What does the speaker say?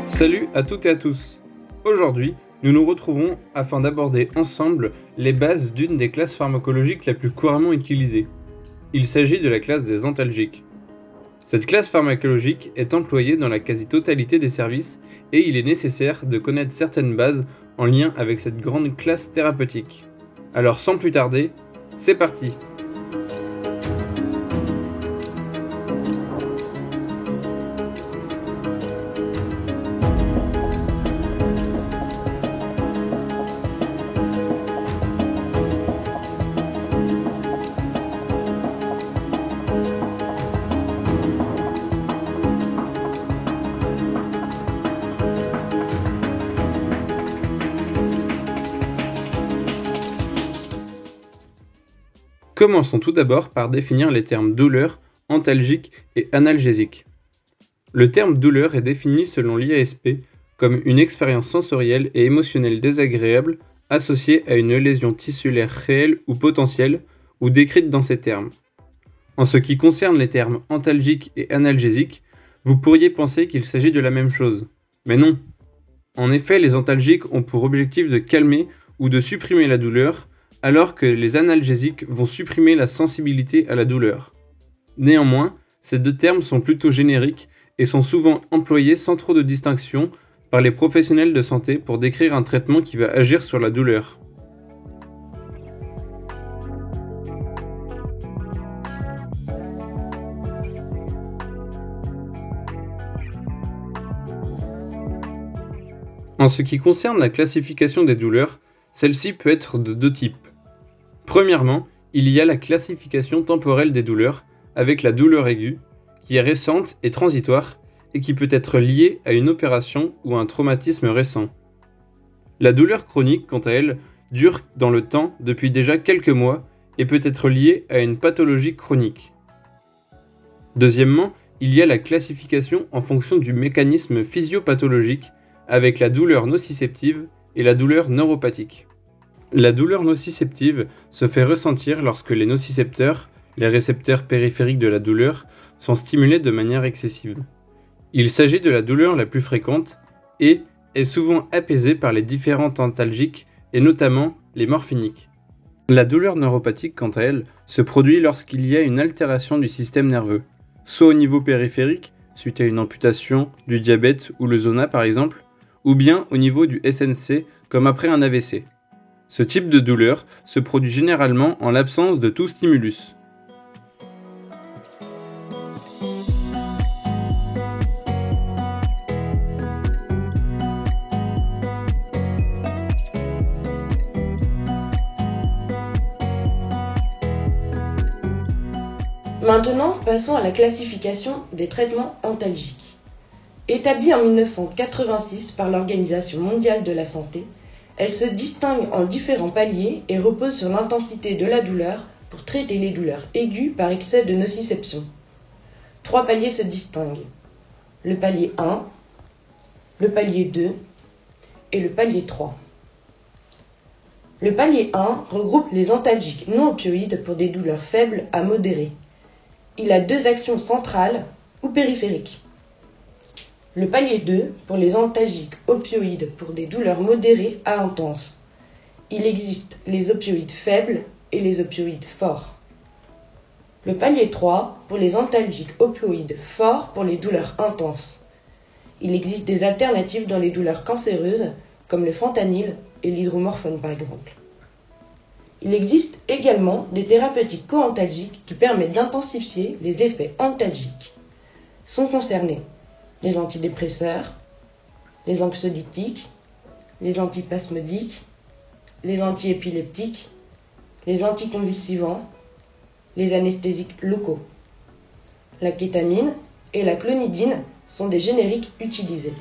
Salut à toutes et à tous. Aujourd'hui, nous nous retrouvons afin d'aborder ensemble les bases d'une des classes pharmacologiques la plus couramment utilisée. Il s'agit de la classe des antalgiques. Cette classe pharmacologique est employée dans la quasi-totalité des services et il est nécessaire de connaître certaines bases en lien avec cette grande classe thérapeutique. Alors sans plus tarder, c'est parti! Commençons tout d'abord par définir les termes douleur, antalgique et analgésique. Le terme douleur est défini selon l'IASP comme une expérience sensorielle et émotionnelle désagréable associée à une lésion tissulaire réelle ou potentielle ou décrite dans ces termes. En ce qui concerne les termes antalgique et analgésique, vous pourriez penser qu'il s'agit de la même chose. Mais non. En effet, les antalgiques ont pour objectif de calmer ou de supprimer la douleur, alors que les analgésiques vont supprimer la sensibilité à la douleur. Néanmoins, ces deux termes sont plutôt génériques et sont souvent employés sans trop de distinction par les professionnels de santé pour décrire un traitement qui va agir sur la douleur. En ce qui concerne la classification des douleurs, celle-ci peut être de deux types. Premièrement, il y a la classification temporelle des douleurs, avec la douleur aiguë, qui est récente et transitoire, et qui peut être liée à une opération ou à un traumatisme récent. La douleur chronique, quant à elle, dure dans le temps depuis déjà quelques mois et peut être liée à une pathologie chronique. Deuxièmement, il y a la classification en fonction du mécanisme physiopathologique, avec la douleur nociceptive et la douleur neuropathique. La douleur nociceptive se fait ressentir lorsque les nocicepteurs, les récepteurs périphériques de la douleur, sont stimulés de manière excessive. Il s'agit de la douleur la plus fréquente et est souvent apaisée par les différents antalgiques et notamment les morphiniques. La douleur neuropathique, quant à elle, se produit lorsqu'il y a une altération du système nerveux, soit au niveau périphérique, suite à une amputation, du diabète ou le zona par exemple, ou bien au niveau du SNC comme après un AVC. Ce type de douleur se produit généralement en l'absence de tout stimulus. Maintenant, passons à la classification des traitements antalgiques. Établie en 1986 par l'Organisation mondiale de la santé, elle se distingue en différents paliers et repose sur l'intensité de la douleur pour traiter les douleurs aiguës par excès de nociception. 3 paliers se distinguent: le palier 1, le palier 2 et le palier 3. Le palier 1 regroupe les antalgiques non opioïdes pour des douleurs faibles à modérées. Il a 2 actions centrales ou périphériques. Le palier 2 pour les antalgiques opioïdes pour des douleurs modérées à intenses. Il existe les opioïdes faibles et les opioïdes forts. Le palier 3 pour les antalgiques opioïdes forts pour les douleurs intenses. Il existe des alternatives dans les douleurs cancéreuses comme le fentanyl et l'hydromorphone par exemple. Il existe également des thérapeutiques coantalgiques qui permettent d'intensifier les effets antalgiques. Sont concernés les antidépresseurs, les anxiolytiques, les antispasmodiques, les antiépileptiques, les anticonvulsivants, les anesthésiques locaux. La kétamine et la clonidine sont des génériques utilisés.